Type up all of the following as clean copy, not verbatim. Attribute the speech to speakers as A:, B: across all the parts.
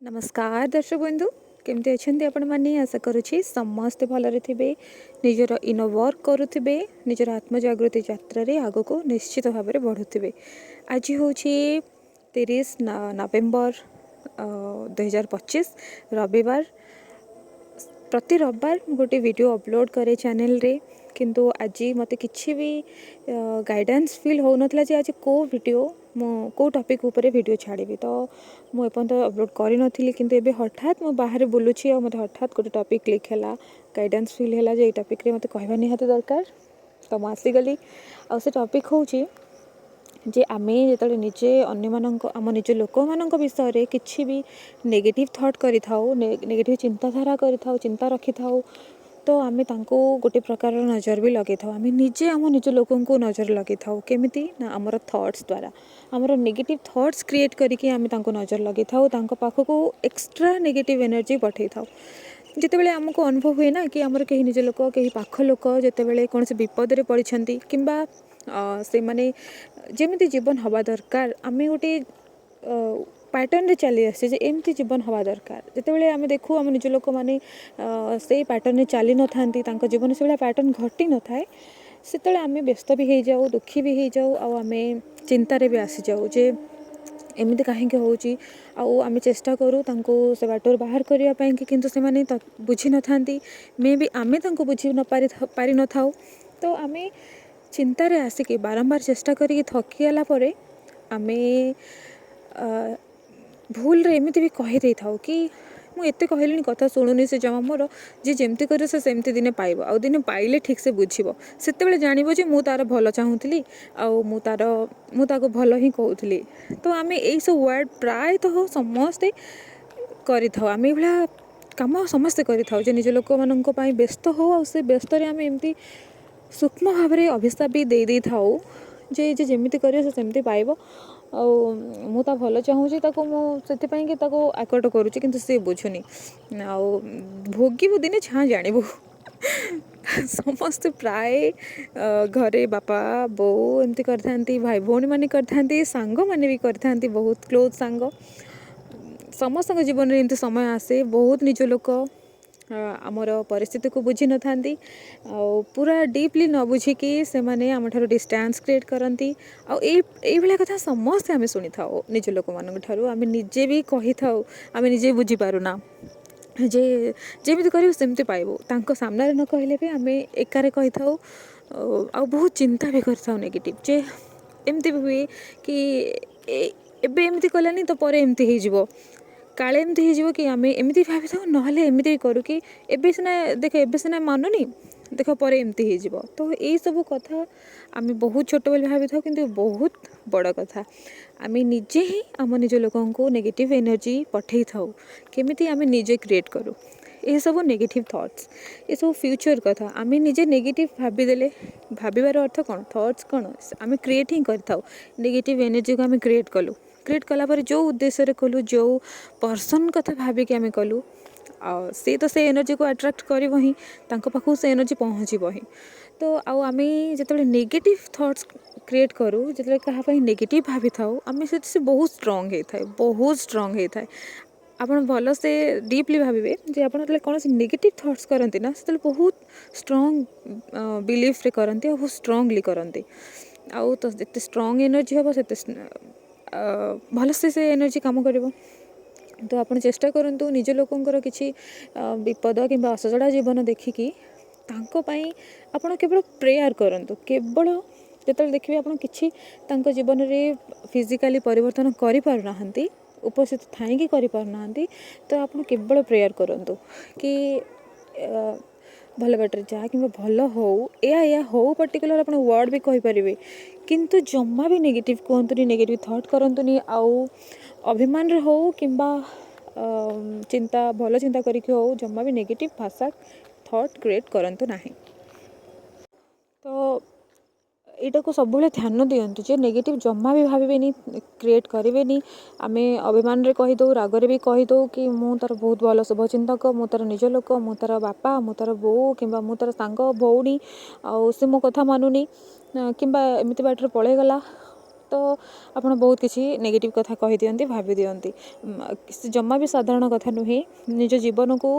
A: नमस्कार दर्शक बंधु केमती अच्छा आपण मैंने आशा करुँची समस्ते भलरे थे निजर इन वर्क करुवे निजर आत्मजागृति यात्रा आग को निश्चित भाव में बढ़ुवे। आज हूँ 30 नवेम्बर 2025 रविवार। प्रति रविवार गोटे वीडियो अपलोड करे चैनल रे किंतु आज मत कि भी गाइडेंस फील हो नाला आज को वीडियो को टॉपिक ऊपर वीडियो छाड़ी तो मुझे अपलोड करी नथिली किंतु एबे हठात मु बाहर बुलूची और मते हठात गोटे टॉपिक क्लिक है गाइडेंस फील है जे टॉपिक रे मते कहबा निहाती दरकार तो मुझे आसीगली आ से टॉपिक होची जे आमे जेतले निजे अन्य मानक आम निज लोक मानक विषय रे किछि भी नेगेटिव थॉट करि थाउ नेगेटिव चिंताधारा करि थाउ चिंता रखि थाउ तो आमे तांको गोटे प्रकार नजर भी लगे थाउ। आमे निजे आम निज लोकन को नजर लगे थाउ केमिति ना आमर थॉट्स द्वारा आमर नेगेटिव थॉट्स क्रिएट करिके आमे तांको नजर लगे थाउ तांको पाखको एक्स्ट्रा नेगेटिव एनर्जी पठे थाउ। जितेबाला आमको अनुभव हुए ना कि आमर कहीं निज लोक कहीं पाख लोक जितेबाला कौन से विपद रे पड़िछंती किंबा से माने जेमिति जीवन हवा दरकार आमे गोटे पैटर्न रे चली आसे जे एमती जीवन हवा दरकार जितेबाला आमे देखू आम निज लोक माने से पैटर्न रे चली न थांती तांको जीवन से पैटर्न घटी न थाए से आमे व्यस्त भी हो जाऊ दुखी भी हो जाऊ आ आमे चिंतारे भी आसी जाऊ जे एमती कहीं होची आमे चेष्टा करूँ तांको से बाटर बाहर करने पाई किंतु से माने बुझी न थांती मे भी आमे तांको बुझी न पारि न थाऊ तो आमे चिंतार आसिक बारंबार चेष्टा करी थकी गला परे आमे भूल रे एमती भी कही दे थाउ कि मुझे कहली कथा शुणुनी से जमा मोर जी जमती कर सेमती दिने पाइब आ दिने पाइले ठीक से बुझब से जानव जे मु तार भल चाहूली आतार भल ही कहूली तो आम यही सब वर्ड प्रायतः समस्ते करि थाउ आम ये कम समस्ते करि थाउ जे निज लोक मानक व्यस्त हो आ से व्यस्त आम एमती सूक्ष्म भाव में अभिशाप भी दे थाउ जे जमीती कर सेमती पाइब मु ता भल चाहूँगी मुझे आकट करुच्ची किंतु सी बुझुनी आ भोगीबू दिने छाँ जानबू समस्ते प्राय घरे बापा बो एमती करथांती भाई भौणी माने करथांती सांग माने भी करथांती बहुत क्लोज सांग समस्त जीवन में एमती समय आसे बहुत निज लोक आमर परिस्थिति को बुझी न थांती पूरा डीपली न बुझिकी से माने आम ठारू डिस्टेंस क्रिएट करती आईभलिया कथा समस्ते आम शुणी था निज लोक मान ठारू आम निजे भी कही था आम निजे बुझी पारुना जे जेमिति करू सेमती पाइबू तांको सामने न कहले भी आम एकारे कही था आ बहुत चिंता भी कर नेगेटिव जे एमती भी हुए कि एबे एमती कलानी तो पर एमती हो काले एमती हो कि आम एमती भावी था ना एमती करूँ कि एबे सिना देख एबे सिना मानुनी देख पर एमती हो तो यही सब कथा आम बहुत छोट बेले भावी था कि बहुत बड़ कथा आम निजे ही आम निज लोक नेगेटिव एनर्जी पठे थाउ केमिति आम निजे क्रिएट करूँ ये सब नेगेटिव थॉट्स ये सब फ्यूचर कथा आम निजे नेगेटिव भावीदेले भावार अर्थ कौन थॉट्स कौन आम क्रिएट ही कर नेगेटिव एनर्जी को आम क्रिएट कलु क्रिएट कलापर जो उद्देश्य कलु जो पर्सन कथा भाविकी आम कलु सी तो से एनर्जी को अट्राक्ट कर ही पाखु से एनर्जी पहुँचब ही तो आम जो नेगेटिव थॉट्स क्रिएट करूँ जो क्या नेगेटिव भावी था आम से बहुत स्ट्रंग होता है बहुत स्ट्रंग होता है आपन भल से डीपली भावे जे आप कौन नेगेटिव थॉट्स करती ना से बहुत स्ट्रंग बिलीफ रे करती बहुत स्ट्रंगली करती आउ तो जिते स्ट्रंग एनर्जी हम से भल से एनर्जी काम कर तो आप चेष्टा करूँ निज लोकंर किसी विपद कि असजड़ा जीवन देखिकी आपण केवल प्रेयर करूँ केवल जो देखिए आप कि जीवन में फिजिकाली परिवर्तन कर उपस्थित थाई करना तो आप केवल प्रेयर करूँ कि भल बाटर जा कि भल हो या हो पर्टिकुलर आप वर्ड भी कहींपारे किंतु जमा भी नेगेटिव कहतुनी नेगेटिव थॉट करतुनी आउ अभिमान रे हो कि चिंता भल चिंता करके हो जमा भी नेगेटिव भाषा थॉट क्रिएट करंतु नहीं तो यहाँ को सब ध्यान दिंतु जे नेगेटिव जमा भी भावेनि क्रिएट करें आम अभिमान रे कहीदे रागरे भी कहीदे कि मु तार बहुत भल शुभचिंतक मु तार निज लोक मु तार बापा मु तार बो कि मु तार सांग भौणी से मो कथा मानुनी कि एमती बाटर पलैगला तो ଆପଣ ବହୁତ କିଛି ନେଗେଟିଭ୍ କଥା କହିଦିଅନ୍ତି, ଭାବି ଦିଅନ୍ତି। ଜମା ବି ସାଧାରଣ କଥା ନୁହେଁ। ନିଜ ଜୀବନକୁ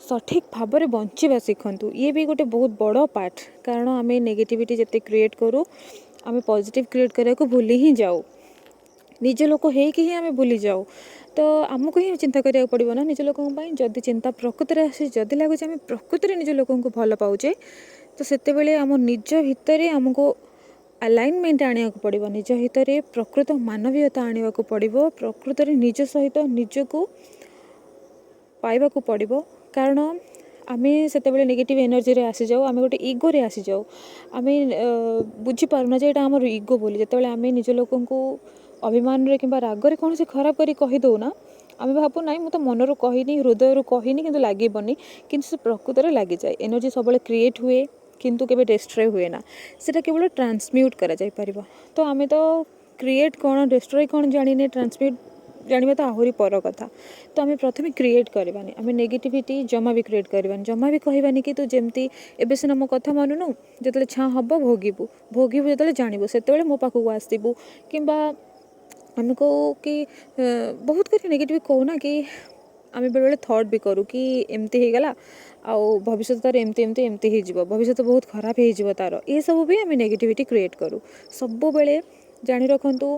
A: ସଠିକ୍ ଭାବରେ ବଞ୍ଚିବା ଶିଖନ୍ତୁ। ଇଏ ବି ଗୋଟେ ବହୁତ ବଡ଼ ପାର୍ଟ, କାରଣ ଆମେ ନେଗେଟିଭିଟି ଯେତେ କ୍ରିଏଟ୍ କରୁ ଆମେ ପଜିଟିଭ୍ କ୍ରିଏଟ୍ କରିବାକୁ ଭୁଲି ହିଁ ଯାଉ। ନିଜ ଲୋକ ହେଇକି ହିଁ ଆମେ ଭୁଲି ଯାଉ। ତ ଆମକୁ ହିଁ ଚିନ୍ତା କରିବାକୁ ପଡ଼ିବ ନା ନିଜ ଲୋକଙ୍କ ପାଇଁ। ଯଦି ଚିନ୍ତା ପ୍ରକୃତରେ ଆସେ, ଯଦି ଲାଗୁଛି ଆମେ ପ୍ରକୃତରେ ନିଜ ଲୋକଙ୍କୁ ଭଲ ପାଉଛେ, ତ ସେତେବେଳେ ଆମ ନିଜ ଭିତରେ ଆମକୁ ଆଲାଇନମେଣ୍ଟ ଆଣିବାକୁ ପଡ଼ିବ। ନିଜ ଭିତରେ ପ୍ରକୃତ ମାନବୀୟତା ଆଣିବାକୁ ପଡ଼ିବ। ପ୍ରକୃତରେ ନିଜ ସହିତ ନିଜକୁ ପାଇବାକୁ ପଡ଼ିବ। କାରଣ ଆମେ ସେତେବେଳେ ନେଗେଟିଭ୍ ଏନର୍ଜିରେ ଆସିଯାଉ, ଆମେ ଗୋଟେ ଇଗୋରେ ଆସିଯାଉ। ଆମେ ବୁଝିପାରୁନା ଯେ ଏଇଟା ଆମର ଇଗୋ ବୋଲି। ଯେତେବେଳେ ଆମେ ନିଜ ଲୋକଙ୍କୁ ଅଭିମାନରେ କିମ୍ବା ରାଗରେ କୌଣସି ଖରାପ କରି କହିଦେଉ ନା, ଆମେ ଭାବୁ ନାହିଁ ମୁଁ ତ ମନରୁ କହିନି, ହୃଦୟରୁ କହିନି, କିନ୍ତୁ ଲାଗିବନି। କିନ୍ତୁ ସେ ପ୍ରକୃତରେ ଲାଗିଯାଏ। ଏନର୍ଜି ସବୁବେଳେ କ୍ରିଏଟ୍ ହୁଏ, କିନ୍ତୁ କେବେ ଡେଷ୍ଟ୍ରୟ ହୁଏ ନା। ସେଇଟା କେବଳ ଟ୍ରାନ୍ସମ୍ୟୁଟ୍ କରାଯାଇପାରିବ। ତ ଆମେ ତ କ୍ରିଏଟ୍ କ'ଣ ଡେଷ୍ଟ୍ରୟ କ'ଣ ଜାଣିନେ, ଟ୍ରାନ୍ସମ୍ୟୁଟ୍ ଜାଣିବା ତ ଆହୁରି ପର କଥା। ତ ଆମେ ପ୍ରଥମେ କ୍ରିଏଟ୍ କରିବାନି। ଆମେ ନେଗେଟିଭିଟି ଜମା ବି କ୍ରିଏଟ୍ କରିବାନି। ଜମା ବି କହିବାନି କି ତୁ ଯେମିତି ଏବେ ସିନା ମୋ କଥା ମାନୁନୁ, ଯେତେବେଳେ ଛାଁ ହେବ ଭୋଗିବୁ, ଯେତେବେଳେ ଜାଣିବୁ ସେତେବେଳେ ମୋ ପାଖକୁ ଆସିବୁ। କିମ୍ବା ଆମେ କହୁ କି ବହୁତ କରି ନେଗେଟିଭ୍ କହୁନା କି ଆମେ ବେଳେବେଳେ ଥଟ୍ ବି କରୁ କି ଏମିତି ହେଇଗଲା ଆଉ ଭବିଷ୍ୟତ ତା'ର ଏମିତି ହେଇଯିବ, ଭବିଷ୍ୟତ ବହୁତ ଖରାପ ହେଇଯିବ ତା'ର। ଏସବୁ ବି ଆମେ ନେଗେଟିଭିଟି କ୍ରିଏଟ୍ କରୁ। ସବୁବେଳେ ଜାଣି ରଖନ୍ତୁ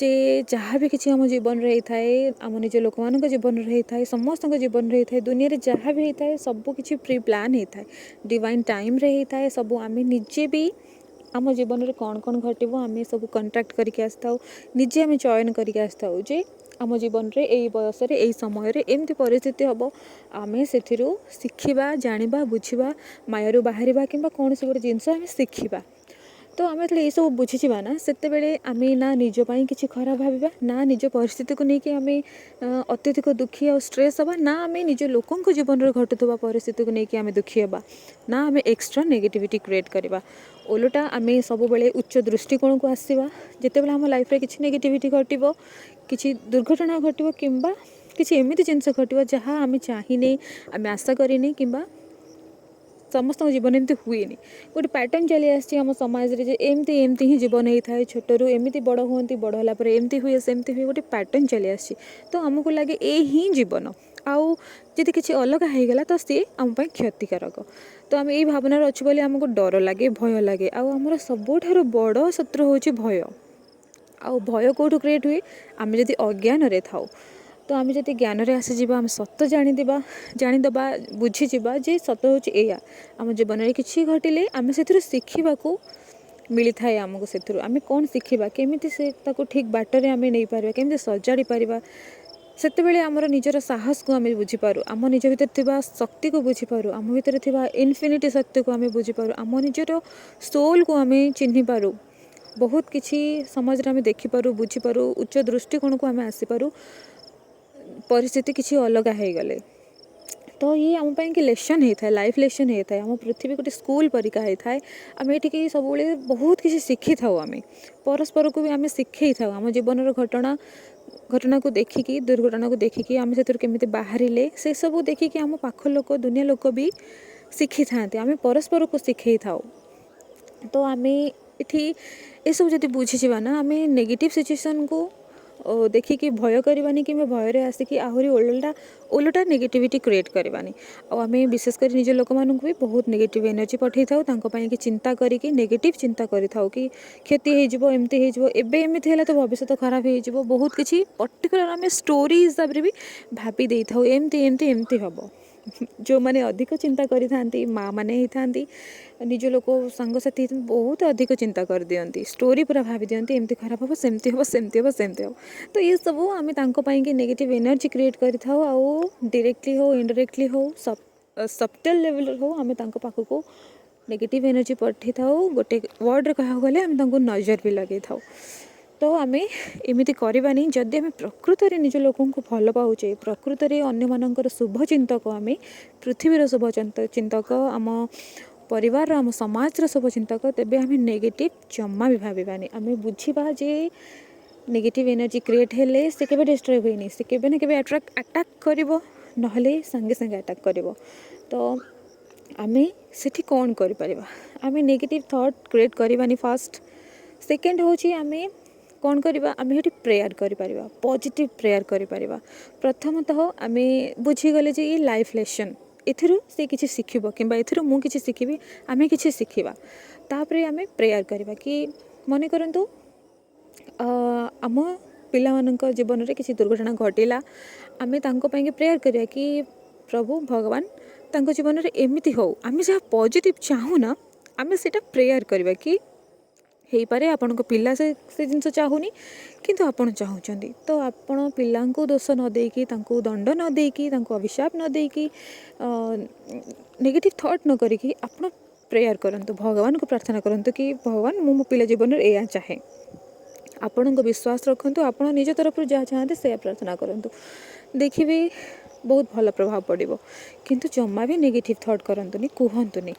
A: ଯେ ଯାହା ବି କିଛି ଆମ ଜୀବନରେ ହେଇଥାଏ, ଆମ ନିଜ ଲୋକମାନଙ୍କ ଜୀବନରେ ହେଇଥାଏ, ସମସ୍ତଙ୍କ ଜୀବନରେ ହେଇଥାଏ, ଦୁନିଆରେ ଯାହା ବି ହେଇଥାଏ ସବୁ କିଛି ପ୍ରି ପ୍ଲାନ୍ ହେଇଥାଏ, ଡିଭାଇନ୍ ଟାଇମ୍ରେ ହେଇଥାଏ। ସବୁ ଆମେ ନିଜେ ବି ଆମ ଜୀବନରେ କ'ଣ କ'ଣ ଘଟିବ ଆମେ ସବୁ କଣ୍ଟ୍ରାକ୍ଟ କରିକି ଆସିଥାଉ। ନିଜେ ଆମେ ଚୟନ କରିକି ଆସିଥାଉ ଯେ ଆମ ଜୀବନରେ ଏଇ ବୟସରେ ଏଇ ସମୟରେ ଏମିତି ପରିସ୍ଥିତି ହେବ। ଆମେ ସେଥିରୁ ଶିଖିବା, ଜାଣିବା, ବୁଝିବା, ମାୟାରୁ ବାହାରିବା କିମ୍ବା କୌଣସି ଗୋଟେ ଜିନିଷ ଆମେ ଶିଖିବା। ତ ଆମେ ଯେତେବେଳେ ଏଇସବୁ ବୁଝିଯିବା ନା, ସେତେବେଳେ ଆମେ ନା ନିଜ ପାଇଁ କିଛି ଖରାପ ଭାବିବା, ନା ନିଜ ପରିସ୍ଥିତିକୁ ନେଇକି ଆମେ ଅତ୍ୟଧିକ ଦୁଃଖୀ ଆଉ ଷ୍ଟ୍ରେସ୍ ହେବା, ନା ଆମେ ନିଜ ଲୋକଙ୍କ ଜୀବନରେ ଘଟୁଥିବା ପରିସ୍ଥିତିକୁ ନେଇକି ଆମେ ଦୁଃଖୀ ହେବା, ନା ଆମେ ଏକ୍ସଟ୍ରା ନେଗେଟିଭିଟି କ୍ରିଏଟ୍ କରିବା। ଓଲଟା ଆମେ ସବୁବେଳେ ଉଚ୍ଚ ଦୃଷ୍ଟିକୋଣକୁ ଆସିବା। ଯେତେବେଳେ ଆମ ଲାଇଫ୍ରେ କିଛି ନେଗେଟିଭିଟି ଘଟିବ, କିଛି ଦୁର୍ଘଟଣା ଘଟିବ କିମ୍ବା କିଛି ଏମିତି ଜିନିଷ ଘଟିବ ଯାହା ଆମେ ଚାହିଁନେ, ଆମେ ଆଶା କରିନେ କିମ୍ବା ସମସ୍ତଙ୍କ ଜୀବନ ଏମିତି ହୁଏନି। ଗୋଟେ ପ୍ୟାଟର୍ନ ଚାଲି ଆସିଛି ଆମ ସମାଜରେ ଯେ ଏମିତି ହିଁ ଜୀବନ ହେଇଥାଏ। ଛୋଟରୁ ଏମିତି ବଡ଼ ହୁଅନ୍ତି, ବଡ଼ ହେଲା ପରେ ଏମିତି ହୁଏ, ସେମିତି ହୁଏ, ଗୋଟେ ପ୍ୟାଟର୍ନ ଚାଲି ଆସିଛି। ତ ଆମକୁ ଲାଗେ ଏ ହିଁ ଜୀବନ, ଆଉ ଯଦି କିଛି ଅଲଗା ହେଇଗଲା ତ ସିଏ ଆମ ପାଇଁ କ୍ଷତିକାରକ। ତ ଆମେ ଏଇ ଭାବନାରେ ଅଛୁ ବୋଲି ଆମକୁ ଡର ଲାଗେ, ଭୟ ଲାଗେ। ଆଉ ଆମର ସବୁଠାରୁ ବଡ଼ ଶତ୍ରୁ ହେଉଛି ଭୟ। ଆଉ ଭୟ କେଉଁଠୁ କ୍ରିଏଟ୍ ହୁଏ? ଆମେ ଯଦି ଅଜ୍ଞାନରେ ଥାଉ। ତ ଆମେ ଯଦି ଜ୍ଞାନରେ ଆସିଯିବା, ଆମେ ସତ ଜାଣିଦେବା, ବୁଝିଯିବା ଯେ ସତ ହେଉଛି ଏଇଆ। ଆମ ଜୀବନରେ କିଛି ଘଟିଲେ ଆମେ ସେଥିରୁ ଶିଖିବାକୁ ମିଳିଥାଏ। ଆମକୁ ସେଥିରୁ ଆମେ କ'ଣ ଶିଖିବା, କେମିତି ସେ ତାକୁ ଠିକ୍ ବାଟରେ ଆମେ ନେଇପାରିବା, କେମିତି ସଜାଡ଼ି ପାରିବା। ସେତେବେଳେ ଆମର ନିଜର ସାହସକୁ ଆମେ ବୁଝିପାରୁ, ଆମ ନିଜ ଭିତରେ ଥିବା ଶକ୍ତିକୁ ବୁଝିପାରୁ, ଆମ ଭିତରେ ଥିବା ଇନଫିନିଟି ଶକ୍ତିକୁ ଆମେ ବୁଝିପାରୁ, ଆମ ନିଜର ସୋଲ୍କୁ ଆମେ ଚିହ୍ନିପାରୁ। ବହୁତ କିଛି ସମାଜରେ ଆମେ ଦେଖିପାରୁ, ବୁଝିପାରୁ, ଉଚ୍ଚ ଦୃଷ୍ଟିକୋଣକୁ ଆମେ ଆସିପାରୁ ପରିସ୍ଥିତି କିଛି ଅଲଗା ହେଇଗଲେ। ତ ଇଏ ଆମ ପାଇଁକି ଲେସନ୍ ହେଇଥାଏ, ଲାଇଫ୍ ଲେସନ୍ ହେଇଥାଏ। ଆମ ପୃଥିବୀ ଗୋଟେ ସ୍କୁଲ ପରିକା ହେଇଥାଏ। ଆମେ ଏଠିକି ସବୁବେଳେ ବହୁତ କିଛି ଶିଖିଥାଉ। ଆମେ ପରସ୍ପରକୁ ବି ଆମେ ଶିଖେଇଥାଉ। ଆମ ଜୀବନର ଘଟଣାକୁ ଦେଖିକି, ଦୁର୍ଘଟଣାକୁ ଦେଖିକି ଆମେ ସେଥିରୁ କେମିତି ବାହାରିଲେ, ସେସବୁ ଦେଖିକି ଆମ ପାଖ ଲୋକ, ଦୁନିଆ ଲୋକ ବି ଶିଖିଥାନ୍ତି। ଆମେ ପରସ୍ପରକୁ ଶିଖେଇଥାଉ। ତ ଆମେ ଏଠି ଏସବୁ ଯଦି ବୁଝିଯିବା ନା, ଆମେ ନେଗେଟିଭ୍ ସିଚୁଏସନ୍କୁ ଦେଖିକି ଭୟ କରିବାନି କିମ୍ବା ଭୟରେ ଆସିକି ଆହୁରି ଓଲଟା ନେଗେଟିଭିଟି କ୍ରିଏଟ୍ କରିବାନି। ଆଉ ଆମେ ବିଶେଷ କରି ନିଜ ଲୋକମାନଙ୍କୁ ବି ବହୁତ ନେଗେଟିଭ୍ ଏନର୍ଜି ପଠାଇଥାଉ। ତାଙ୍କ ପାଇଁକି ଚିନ୍ତା କରିକି ନେଗେଟିଭ୍ ଚିନ୍ତା କରିଥାଉ କି କ୍ଷତି ହେଇଯିବ, ଏମିତି ହେଇଯିବ, ଏବେ ଏମିତି ହେଲା ତ ଭବିଷ୍ୟତ ଖରାପ ହେଇଯିବ। ବହୁତ କିଛି ପର୍ଟିକୁଲାର ଆମେ ଷ୍ଟୋରି ହିସାବରେ ବି ଭାବି ଦେଇଥାଉ, ଏମିତି ହେବ। ଯେଉଁମାନେ ଅଧିକ ଚିନ୍ତା କରିଥାନ୍ତି, ମାଆ ମାନେ ହେଇଥାନ୍ତି, ନିଜ ଲୋକ ସାଙ୍ଗସାଥି ହେଇଥାନ୍ତି, ବହୁତ ଅଧିକ ଚିନ୍ତା କରିଦିଅନ୍ତି। ଷ୍ଟୋରି ପୁରା ଭାବି ଦିଅନ୍ତି, ଏମିତି ଖରାପ ହେବ, ସେମିତି ହେବ। ତ ଏସବୁ ଆମେ ତାଙ୍କ ପାଇଁକି ନେଗେଟିଭ୍ ଏନର୍ଜି କ୍ରିଏଟ୍ କରିଥାଉ। ଆଉ ଡିରେକ୍ଟଲି ହଉ, ଇନଡାଇରେକ୍ଟଲି ହଉ, ସବଟଲ୍ ଲେଭେଲରେ ହଉ, ଆମେ ତାଙ୍କ ପାଖକୁ ନେଗେଟିଭ୍ ଏନର୍ଜି ପଠାଇଥାଉ। ଗୋଟେ ୱାର୍ଡ଼ରେ କହିବାକୁ ଗଲେ ଆମେ ତାଙ୍କୁ ନଜର ବି ଲଗାଇଥାଉ। ତ ଆମେ ଏମିତି କରିବାନି। ଯଦି ଆମେ ପ୍ରକୃତରେ ନିଜ ଲୋକଙ୍କୁ ଭଲ ପାଉଛେ, ପ୍ରକୃତରେ ଅନ୍ୟମାନଙ୍କର ଶୁଭଚିନ୍ତକ, ଆମେ ପୃଥିବୀର ଶୁଭଚିନ୍ତକ, ଆମ ପରିବାରର, ଆମ ସମାଜର ଶୁଭଚିନ୍ତକ, ତେବେ ଆମେ ନେଗେଟିଭ୍ ଜମା ବି ଭାବିବାନି। ଆମେ ବୁଝିବା ଯେ ନେଗେଟିଭ୍ ଏନର୍ଜି କ୍ରିଏଟ୍ ହେଲେ ସେ କେବେ ଡିଷ୍ଟ୍ରୟ ହୁଏନି, ସେ କେବେ ନା କେବେ ଆଟାକ୍ କରିବ, ନହେଲେ ସାଙ୍ଗେ ଆଟାକ୍ କରିବ। ତ ଆମେ ସେଠି କ'ଣ କରିପାରିବା? ଆମେ ନେଗେଟିଭ୍ ଥଟ୍ କ୍ରିଏଟ୍ କରିବାନି ଫାର୍ଷ୍ଟ। ସେକେଣ୍ଡ ହେଉଛି ଆମେ कौन करवा आम ये प्रेयर कर पॉजिटिव प्रेयर कर प्रथमतः आम बुझीगले ये लाइफ लेसन एथिरू से किसी शिखब कि एथिरू मु किसी शिखी आम किसी शिखा तापर आम प्रेयर करवा कि मन करंतु आम पिला जीवन में किसी दुर्घटना घटला आम प्रेयर करिया कि प्रभु भगवान तांको जीवन में एमती हो आम जहाँ पॉजिटिव चाहूना आम से प्रेयर करवा कि हो पारे आपण पिला से जिनस चाहूनी किंतु आपण चाहूँगी तो आपण पिला दोष न देकी दंड न देकी अभिशाप न देकी नेगेटिव थॉट न करी आपण प्रेयर करंतु भगवान को प्रार्थना करंतु कि भगवान मो पिला जीवन में या चाहे आपण को विश्वास रखंतु आपण निज तरफ जहाँ चाहते से प्रार्थना करंतु देखिए बहुत भल प्रभाव पड़ो किंतु जमा भी नेगेटिव थॉट करंतुनी कहतुनी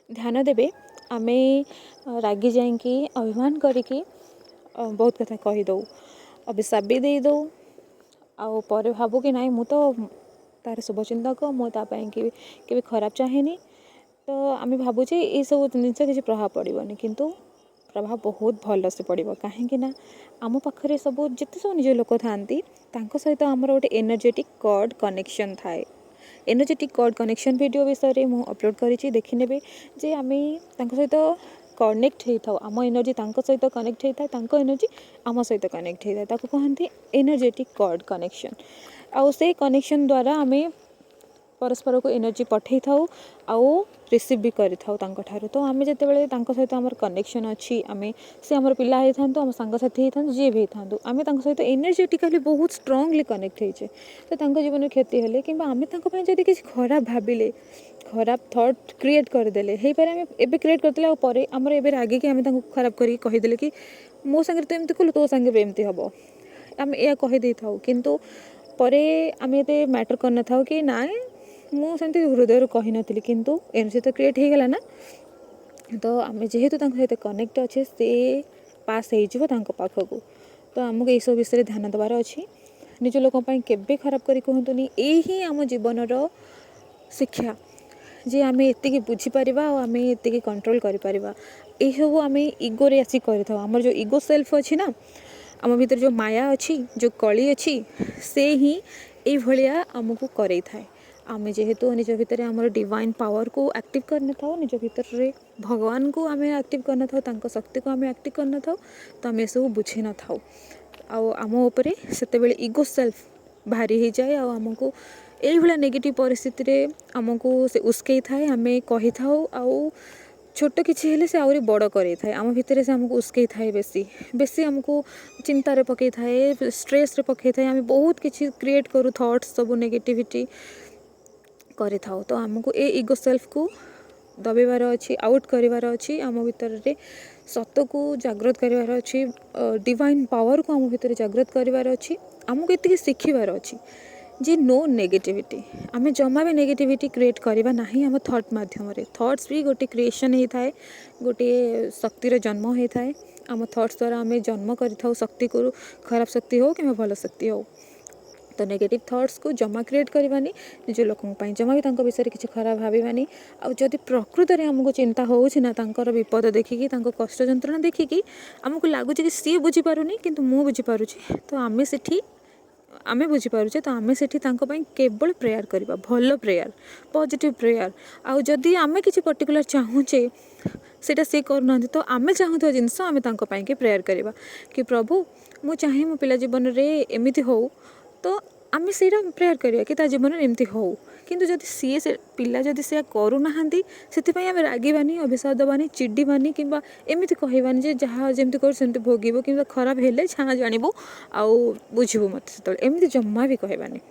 A: ध्यान देबे आमे रागी जाइकी अभिमान करिकी बहुत कथा कहीदे अभिशाप भी देदे आउ पर भावु कि नाई मु तो तार शुभचिंतक मुझे कि खराब चाहेनी तो आम भावुचे ये सब जिनस किसी प्रभाव पड़ोनी किंतु प्रभाव बहुत भल से पड़ो कहीं आम पाखे सब जिते सब निज लोक था सहित आमर गोटे एनर्जेटिक कॉर्ड कनेक्शन थाए एनर्जेटिक कॉर्ड कनेक्शन वीडियो विषय में अपलोड करी देखने जे आम सहित कनेक्ट होता आम एनर्जी सहित कनेक्ट होता है एनर्जी आम सहित कनेक्ट होता है कहते एनर्जेटिक कॉर्ड कनेक्शन आउ से कनेक्शन द्वारा आम परस्पर को एनर्जी पठे था आउ रिसीव भी करि तो आम जिते सहित आम कनेक्शन अच्छी आम से आम पिला होता आम सांगसाथी होता जी भी होता आम सहित एनर्जेटिकली बहुत स्ट्रांगली कनेक्ट होचे तो जीवन में क्षति हेले कि आम जब किसी खराब भाविले खराब थॉट क्रिएट करदे हो पारे आम एबे क्रिएट करदे और आमर एबे रागे कि आम खराब करी कहीदेले कि मो सांगे तो एमती कलु तो सांगे एमती हम आम या कहीदे था किंतु परे आम ये मैटर करना था कि ना मुझे हृदय कही नी किंतु एनर्जी तो क्रिएट हो गला ना तो आम जेहेतु सहित कनेक्ट अच्छे से पास हो पाखक तो आमको ये सब विषय ध्यान देवार अच्छी निज लोक केबे खराब करी कहतुनी यही आम जीवन शिक्षा जे आम ये बुझीपर आम ये कंट्रोल कर सब आम इगो रे आसी आमर जो इगो सेल्फ अच्छी ना आम भीतर जो माया अच्छी जो कली अच्छी से ही ये भाया आमको करे थाए आम जेहेतु निज भितर आम डिवाइन पावर को एक्टिव करना था निज भितर रे भगवान को आम एक्टिव करना था शक्ति को आम एक्टिव करना था तो आम सब बुझे न था आम उपरे से इगो सेल्फ भारी हो जाए आमको ये नेगेटिव परिस्थिति आमको से उस्कई थाए आम कही था छोट किसी हेले से आहरी बड़ करे थाए आम भितर से आमको उस्कई थाए बेसी बेसी आमको चिंतार पकई थाए स्ट्रेस रे पकई थाए आम बहुत किसी क्रिएट करूँ थॉट्स सब नेगेटिविटी करे था तो आमको ए इगो सेल्फ को दबेबार अच्छी आउट करार अच्छी आम भितर सत को जागृत करार अच्छी डिवाइन पावर को आम भितर जागृत करार अच्छी आमको ये शिखबार अच्छी जे नो नेगेटिविटी आम जमा भी नेगेटिविटी क्रिएट करवा ना आम थॉट मध्यम थॉट्स भी गोटे क्रिएशन होता है गोटे शक्तिर जन्म होता है आम थॉट्स द्वारा आम जन्म कर शक्ति को खराब शक्ति हो कि भल शक्ति हो तो नेगेटिव थॉट्स को जमा क्रिएट करवानी निज लोकों जमा भी विषय किसी खराब भावानी आदि प्रकृत में आमको चिंता होना विपद देखिकी कष्ट जंत्रणा देखिकी आमको लगुच कि सी बुझीपारुनी किंतु मु बुझीपारुची तो आम से आमे बुझीपारुचे तो आमे सेठी केवल प्रेयर करवा भल प्रेयर पॉजिटिव प्रेयर आउ जदि आमे किसी पर्टिकुलर चाहूचे सेटा से करना तो आमे चाहूଥିବା जिनस आमे तांको पाई के प्रेयर करवा कि प्रभु मु चाहे मो पिला जीवन रे एमिति हो तो आम से प्रेयर करिया कि ता जीवन में एमती हो किंतु जदि सी से पिला जदि से करूना से आम रागवानी अभिशाप दबानी चिड़ीबानी कि एमती कहवानी जे जहाँ जमी कर सेमती भोगब कि खराब हेले छाँ जानबू आउ बुझबू मत से एमती जमा भी कहवानी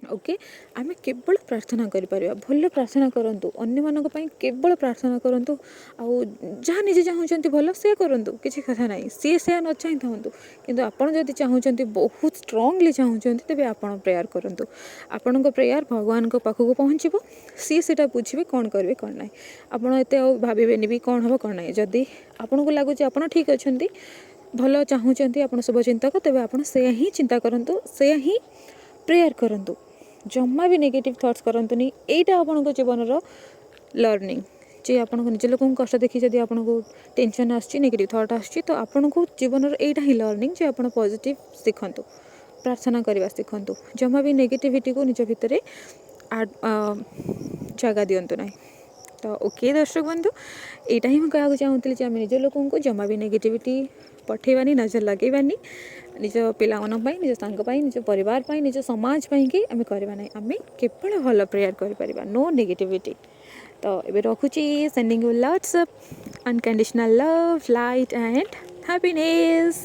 A: ओके आम केवल प्रार्थना करें भल प्रार्थना करूँ अन्य मानक केवल प्रार्थना करूँ आउ जहाँ निजे चाहूँगी भल से करूँ किसी कथा ना सी से न चाहे था कि आपड़ जब चाहूँगी बहुत स्ट्रांगली चाहूँगी तेज आप प्रेयर करूँ आपण प्रेयर भगवान पाखक पहुँचब सी से बुझे कौन करेंगे कौन ना आपड़ एत भावे भी कौन हम कौन ना जदि आपन को लगुच आप ठीक अच्छा भल चाहूँगी आप शुभचिंतक तेज आप ही चिंता करूँ से ही प्रेयर करूँ जमा भी नेगेटिव थॉट्स करंतुनी एटा आपनको जीवन रो लर्निंग जे आपण निज लोक कष्ट देखी जब आपको टेंशन आसची नेगेटिव थॉट आसची तो आपको जीवन यहाँ ही लर्निंग जे आप पॉजिटिव शिखतु प्रार्थना करने शिखतु जमा भी नेगेटिविटी को निज भितर जगह दिंतु ना। तो ओके दर्शक बंधु यहाँ ही मुझे चाहूँगी आम निज लोक जमा भी नेगेटिविटी पठेबानी नजर लगेबानी निज पाई निज सांग निज परिवार निज समाज कि आम करवा ना आम केवल भल प्रेयर कर नो नेगेटिविटी। तो ये रखुची sending you lots of unconditional love light and happiness.